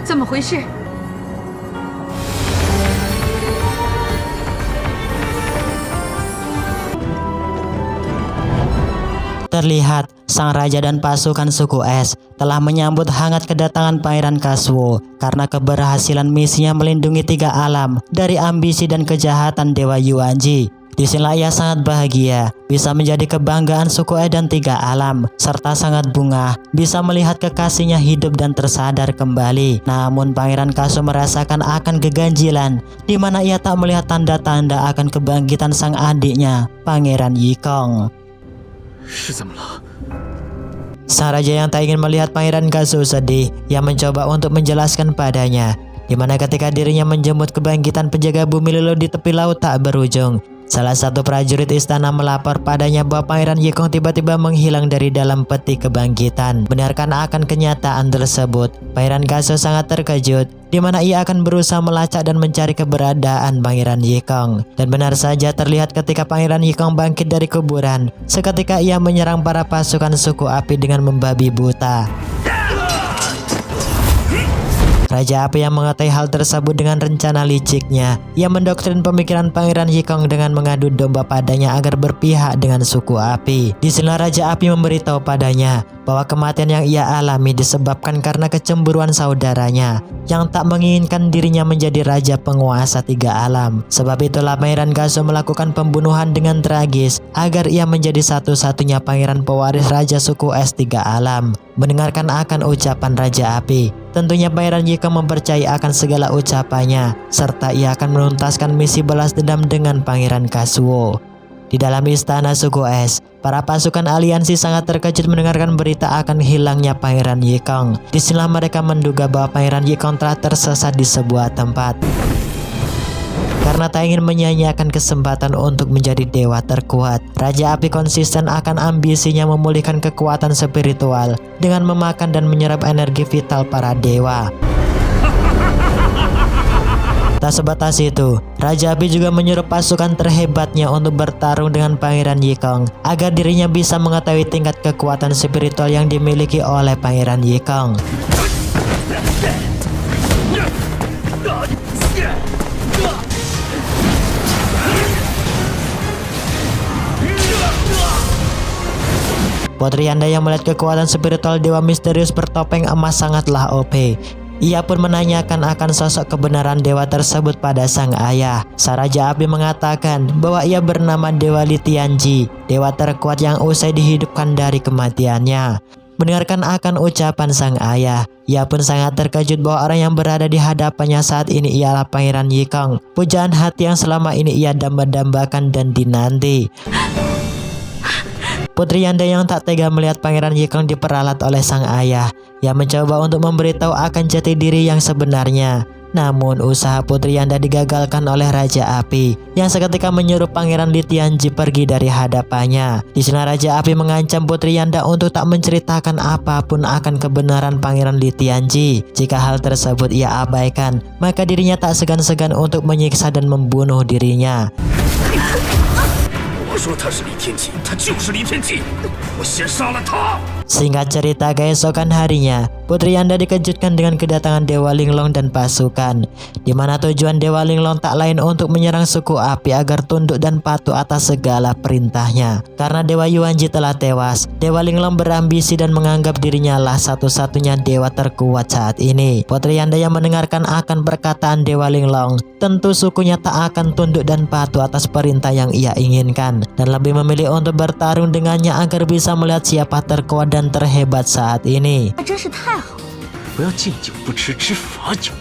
怎么回事？ Terlihat sang raja dan pasukan suku es telah menyambut hangat kedatangan Pangeran Kazuo karena keberhasilan misinya melindungi 3 alam dari ambisi dan kejahatan Dewa Yuanji. Disinilah ia sangat bahagia bisa menjadi kebanggaan suku es dan 3 alam, serta sangat bungah bisa melihat kekasihnya hidup dan tersadar kembali. Namun Pangeran Kazuo merasakan akan keganjilan di mana ia tak melihat tanda-tanda akan kebangkitan sang adiknya, Pangeran Yikong. 是怎么了？ Sang raja yang tak ingin melihat Pangeran Kazuo sedih, ia mencoba untuk menjelaskan padanya, di mana ketika dirinya menjemput kebangkitan penjaga bumi Lilo di tepi laut tak berujung. Salah satu prajurit istana melapor padanya bahwa Pangeran Yikong tiba-tiba menghilang dari dalam peti kebangkitan. Benarkan akan kenyataan tersebut? Pangeran Kazuo sangat terkejut, di mana ia akan berusaha melacak dan mencari keberadaan Pangeran Yikong. Dan benar saja terlihat ketika Pangeran Yikong bangkit dari kuburan, seketika ia menyerang para pasukan suku api dengan membabi buta. Raja Api yang mengetahui hal tersebut dengan rencana liciknya, ia mendoktrin pemikiran Pangeran Yikong dengan mengadu domba padanya agar berpihak dengan suku api. Di sini Raja Api memberitahu padanya bahwa kematian yang ia alami disebabkan karena kecemburuan saudaranya yang tak menginginkan dirinya menjadi raja penguasa 3 alam. Sebab itulah Pangeran Kazuo melakukan pembunuhan dengan tragis agar ia menjadi satu-satunya pangeran pewaris raja suku es 3 alam. Mendengarkan akan ucapan Raja Api, tentunya Pangeran Yikong mempercayai akan segala ucapannya, serta ia akan menuntaskan misi balas dendam dengan Pangeran Kazuo. Di dalam istana suku es, para pasukan aliansi sangat terkejut mendengarkan berita akan hilangnya Pangeran Yikong. Disinilah mereka menduga bahwa Pangeran Yikong telah tersesat di sebuah tempat. Karena tak ingin menyia-nyiakan kesempatan untuk menjadi dewa terkuat, Raja Api konsisten akan ambisinya memulihkan kekuatan spiritual dengan memakan dan menyerap energi vital para dewa. Tak sebatas itu, Raja Api juga menyuruh pasukan terhebatnya untuk bertarung dengan Pangeran Yikong agar dirinya bisa mengetahui tingkat kekuatan spiritual yang dimiliki oleh Pangeran Yikong. Putri Yanda yang melihat kekuatan spiritual dewa misterius bertopeng emas sangatlah OP. Ia pun menanyakan akan sosok kebenaran dewa tersebut pada sang ayah. Sang Raja Api mengatakan bahwa ia bernama Dewa Li Tianji, dewa terkuat yang usai dihidupkan dari kematiannya. Mendengarkan akan ucapan sang ayah, ia pun sangat terkejut bahwa orang yang berada di hadapannya saat ini ialah Pangeran Yikong, pujaan hati yang selama ini ia damba-dambakan dan dinanti. Putri Yanda yang tak tega melihat Pangeran Yikong diperalat oleh sang ayah. Ia mencoba untuk memberitahu akan jati diri yang sebenarnya. Namun usaha Putri Yanda digagalkan oleh Raja Api yang seketika menyuruh Pangeran Li Tianji pergi dari hadapannya. Di sana Raja Api mengancam Putri Yanda untuk tak menceritakan apapun akan kebenaran Pangeran Li Tianji. Jika hal tersebut ia abaikan, maka dirinya tak segan-segan untuk menyiksa dan membunuh dirinya. 我说他是李天启，他就是李天启，我先杀了他。 Singkat cerita, keesokan harinya, Putri Yanda dikejutkan dengan kedatangan Dewa Linglong dan pasukan, di mana tujuan Dewa Linglong tak lain untuk menyerang suku api agar tunduk dan patuh atas segala perintahnya. Karena Dewa Yuanji telah tewas, Dewa Linglong berambisi dan menganggap dirinya lah satu-satunya dewa terkuat saat ini. Putri Yanda yang mendengarkan akan perkataan Dewa Linglong, tentu sukunya tak akan tunduk dan patuh atas perintah yang ia inginkan, dan lebih memilih untuk bertarung dengannya agar bisa melihat siapa terkuat dan terhebat saat ini. 真是太好了。 不要敬酒不吃吃罚酒。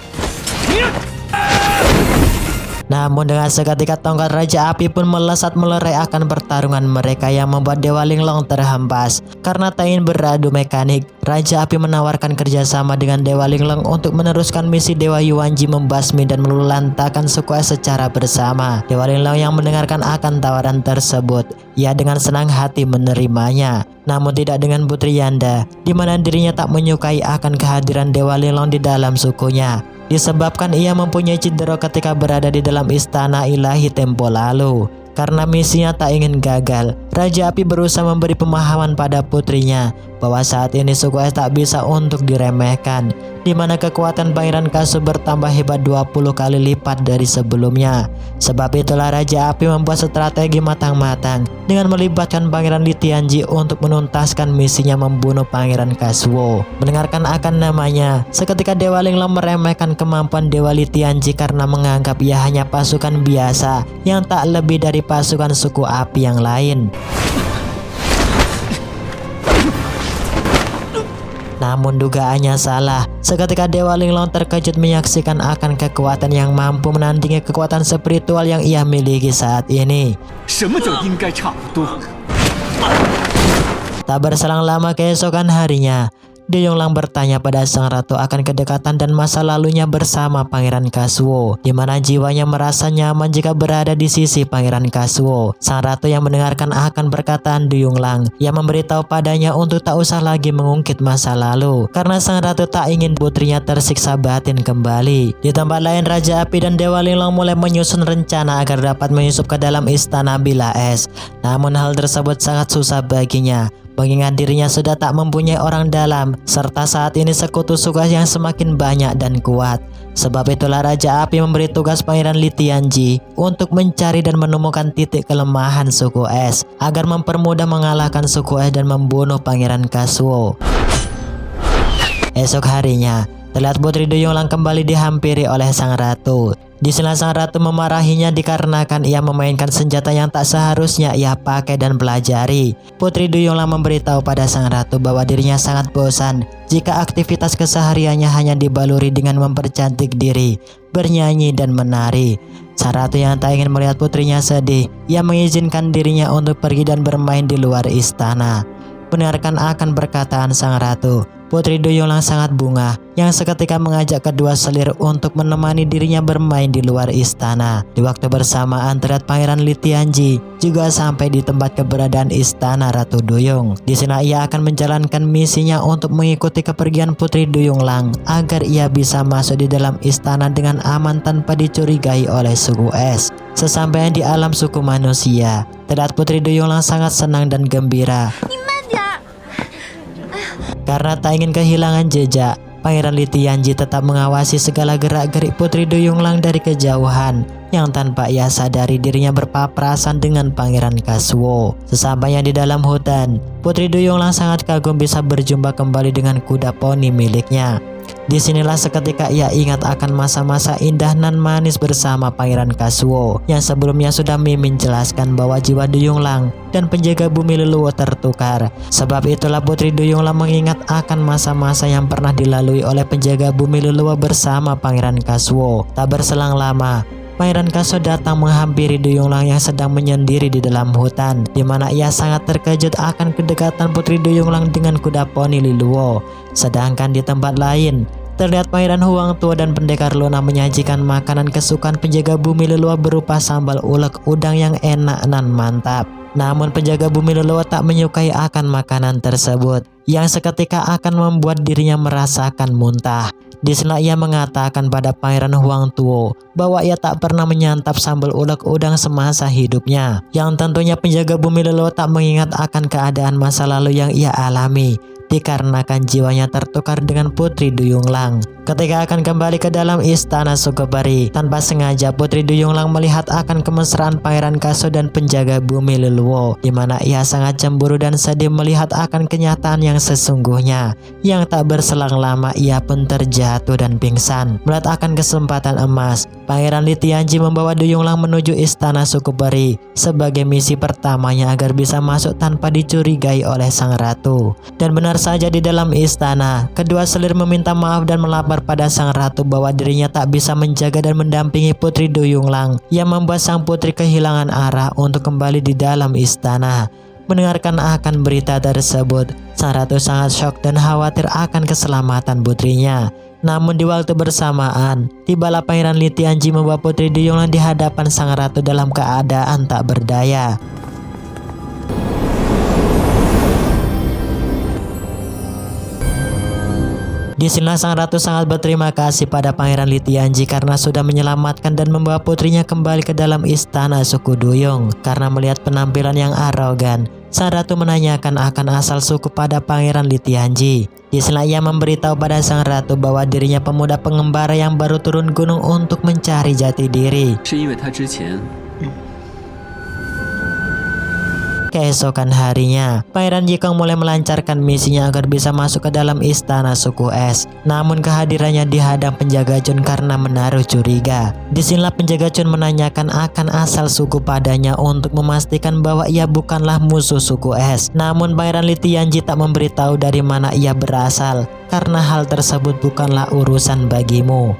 Namun dengan seketika tongkat Raja Api pun melesat melerai akan pertarungan mereka yang membuat Dewa Linglong terhempas. Karena tak ingin beradu mekanik, Raja Api menawarkan kerjasama dengan Dewa Linglong untuk meneruskan misi Dewa Yuanji membasmi dan melulantakan suku es secara bersama. Dewa Linglong yang mendengarkan akan tawaran tersebut, ia dengan senang hati menerimanya. Namun tidak dengan Putri Yanda, di mana dirinya tak menyukai akan kehadiran Dewa Linglong di dalam sukunya. Disebabkan ia mempunyai cedera ketika berada di dalam istana ilahi tempo lalu. Karena misinya tak ingin gagal, Raja Api berusaha memberi pemahaman pada putrinya bahwa saat ini suku es tak bisa untuk diremehkan, di mana kekuatan Pangeran Kasu bertambah hebat 20 kali lipat dari sebelumnya. Sebab itulah Raja Api membuat strategi matang-matang dengan melibatkan Pangeran Li Tianji untuk menuntaskan misinya membunuh Pangeran Kasuo. Mendengarkan akan namanya, seketika Dewa Linglong meremehkan kemampuan Dewa Li Tianji karena menganggap ia hanya pasukan biasa yang tak lebih dari pasukan suku api yang lain. Namun dugaannya salah. Seketika Dewa Linglong terkejut menyaksikan akan kekuatan yang mampu menandingi kekuatan spiritual yang ia miliki saat ini. Tak berselang lama keesokan harinya, Du Yonglang bertanya pada sang ratu akan kedekatan dan masa lalunya bersama Pangeran Kasuo, di mana jiwanya merasa nyaman jika berada di sisi Pangeran Kasuo. Sang ratu yang mendengarkan akan perkataan Du Yonglang, ia memberitahu padanya untuk tak usah lagi mengungkit masa lalu, karena sang ratu tak ingin putrinya tersiksa batin kembali. Di tempat lain, Raja Api dan Dewa Linglong mulai menyusun rencana agar dapat menyusup ke dalam istana Bila Es. Namun hal tersebut sangat susah baginya, mengingat dirinya sudah tak mempunyai orang dalam, serta saat ini sekutu suku yang semakin banyak dan kuat. Sebab itulah Raja Api memberi tugas Pangeran Li Tianji untuk mencari dan menemukan titik kelemahan suku es, agar mempermudah mengalahkan suku es dan membunuh Pangeran Kasuo. Esok harinya, terlihat Putri Du Yonglang kembali dihampiri oleh sang ratu. Di sana sang ratu memarahinya dikarenakan ia memainkan senjata yang tak seharusnya ia pakai dan pelajari. Putri Du Yonglang memberitahu pada sang ratu bahwa dirinya sangat bosan jika aktivitas kesehariannya hanya dibaluri dengan mempercantik diri, bernyanyi dan menari. Sang ratu yang tak ingin melihat putrinya sedih, ia mengizinkan dirinya untuk pergi dan bermain di luar istana. Mendengarkan akan perkataan sang ratu, Putri Du Yonglang sangat bunga yang seketika mengajak kedua selir untuk menemani dirinya bermain di luar istana. Di waktu bersamaan terlihat Pangeran Li Tianji juga sampai di tempat keberadaan istana Ratu Duyung. Di sana ia akan menjalankan misinya untuk mengikuti kepergian Putri Du Yonglang agar ia bisa masuk di dalam istana dengan aman tanpa dicurigai oleh suku es. Sesampainya di alam suku manusia, terlihat Putri Du Yonglang sangat senang dan gembira. Karena tak ingin kehilangan jejak, Pangeran Li Tianji tetap mengawasi segala gerak-gerik Putri Du Yonglang dari kejauhan, yang tanpa ia sadari dirinya berpapasan dengan Pangeran Kasuo. Sesampainya di dalam hutan, Putri Du Yonglang sangat kagum bisa berjumpa kembali dengan kuda poni miliknya. Disinilah seketika ia ingat akan masa-masa indah nan manis bersama Pangeran Kasuo yang sebelumnya sudah Mimin jelaskan bahwa jiwa Du Yonglang dan penjaga bumi leluhur tertukar. Sebab itulah Putri Du Yonglang mengingat akan masa-masa yang pernah dilalui oleh penjaga bumi leluhur bersama Pangeran Kasuo. Tak berselang lama, Pangeran Kasuo datang menghampiri Du Yonglang yang sedang menyendiri di dalam hutan, di mana ia sangat terkejut akan kedekatan Putri Du Yonglang dengan kuda poni Liluo. Sedangkan di tempat lain, terlihat Pangeran Huang Tua dan Pendekar Luna menyajikan makanan kesukaan penjaga bumi leluhur berupa sambal ulek udang yang enak nan mantap. Namun penjaga bumi leluhur tak menyukai akan makanan tersebut, yang seketika akan membuat dirinya merasakan muntah. Di sana ia mengatakan pada Pangeran Huang Tuo bahwa ia tak pernah menyantap sambal ulek udang semasa hidupnya, yang tentunya penjaga bumi leluhur tak mengingat akan keadaan masa lalu yang ia alami, dikarenakan jiwanya tertukar dengan Putri Du Yonglang. Ketika akan kembali ke dalam istana suku peri, tanpa sengaja Putri Du Yonglang melihat akan kemesraan Pangeran Kasuo dan penjaga bumi leluhur, di mana ia sangat cemburu dan sedih melihat akan kenyataan yang sesungguhnya. Yang tak berselang lama ia pun terjatuh dan pingsan. Melihat akan kesempatan emas, Pangeran Li Tianji membawa Du Yonglang menuju istana suku peri sebagai misi pertamanya agar bisa masuk tanpa dicurigai oleh sang ratu. Dan benar saja di dalam istana, kedua selir meminta maaf dan melapor pada sang ratu bahwa dirinya tak bisa menjaga dan mendampingi Putri Du Yonglang, yang membuat sang putri kehilangan arah untuk kembali di dalam istana. Mendengarkan akan berita tersebut, sang ratu sangat syok dan khawatir akan keselamatan putrinya. Namun di waktu bersamaan, tibalah Pangeran Li Tianji membawa Putri Du Yonglang di hadapan sang ratu dalam keadaan tak berdaya. Di sini sang ratu sangat berterima kasih pada Pangeran Li Tianji karena sudah menyelamatkan dan membawa putrinya kembali ke dalam istana suku Duyung. Karena melihat penampilan yang arogan, sang ratu menanyakan akan asal suku pada Pangeran Li Tianji. Di sana ia memberitahu pada sang ratu bahwa dirinya pemuda pengembara yang baru turun gunung untuk mencari jati diri. 是因为他之前 Keesokan harinya, Pangeran Yikong mulai melancarkan misinya agar bisa masuk ke dalam istana suku es. Namun kehadirannya dihadang penjaga Chun karena menaruh curiga. Disinilah penjaga Chun menanyakan akan asal suku padanya untuk memastikan bahwa ia bukanlah musuh suku es. Namun Pangeran Li Tianji tak memberitahu dari mana ia berasal, karena hal tersebut bukanlah urusan bagimu.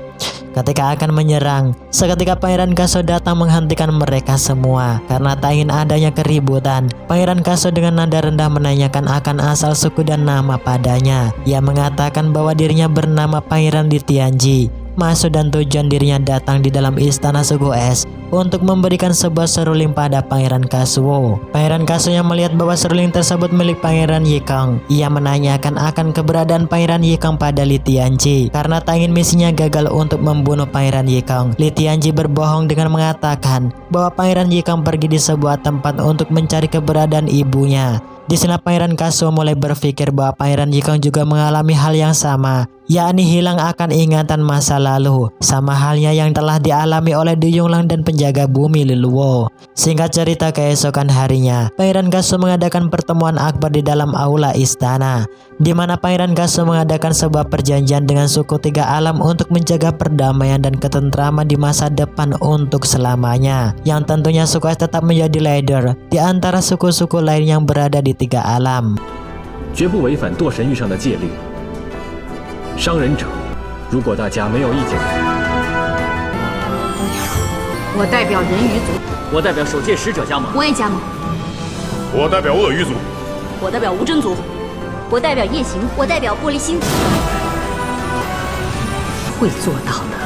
Ketika akan menyerang, seketika Pangeran Kaso datang menghentikan mereka semua karena tak ingin adanya keributan. Pangeran Kaso dengan nada rendah menanyakan akan asal suku dan nama padanya. Ia mengatakan bahwa dirinya bernama Pangeran Li Tianji. Maksud dan tujuan dirinya datang di dalam istana suku es untuk memberikan sebuah seruling pada Pangeran Kasuo. Pangeran Kasuo yang melihat bahwa seruling tersebut milik Pangeran Yikong. Ia menanyakan akan keberadaan Pangeran Yikong pada Li Tianji karena tak ingin misinya gagal untuk membunuh Pangeran Yikong. Li Tianji berbohong dengan mengatakan bahwa Pangeran Yikong pergi di sebuah tempat untuk mencari keberadaan ibunya. Di sana Pangeran Kasuo mulai berpikir bahwa Pangeran Yikong juga mengalami hal yang sama, yakni hilang akan ingatan masa lalu, sama halnya yang telah dialami oleh Du Yonglang dan penjaga bumi Liluo. Singkat cerita, keesokan harinya, Pangeran Kasuo mengadakan pertemuan akbar di dalam aula istana, di mana Pangeran Kasuo mengadakan sebuah perjanjian dengan suku tiga alam untuk menjaga perdamaian dan ketentraman di masa depan untuk selamanya, yang tentunya suku es tetap menjadi leader di antara suku-suku lain yang berada di tiga alam. 绝不违反堕神域上的戒律。伤人者，如果大家没有意见，我代表人鱼族，我代表守戒使者加盟。我也加盟。我代表鳄鱼族。我代表无针族，我代表夜行，我代表玻璃心。会做到的。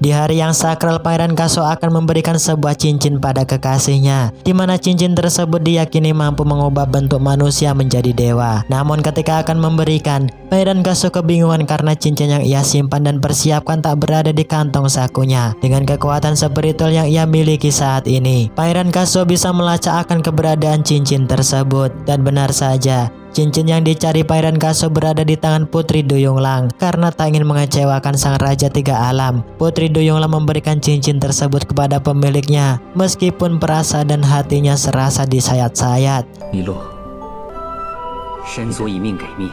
Di hari yang sakral, Pangeran Kasuo akan memberikan sebuah cincin pada kekasihnya, di mana cincin tersebut diyakini mampu mengubah bentuk manusia menjadi dewa. Namun ketika akan memberikan, Pangeran Kasuo kebingungan karena cincin yang ia simpan dan persiapkan tak berada di kantong sakunya. Dengan kekuatan spiritual yang ia miliki saat ini, Pangeran Kasuo bisa melacak akan keberadaan cincin tersebut. Dan benar saja, cincin yang dicari Pangeran Kasuo berada di tangan Putri Du Yonglang. Karena tak ingin mengecewakan sang Raja Tiga Alam, Putri Du Yonglang memberikan cincin tersebut kepada pemiliknya, meskipun perasa dan hatinya serasa disayat-sayat. 米洛，神所以命给命，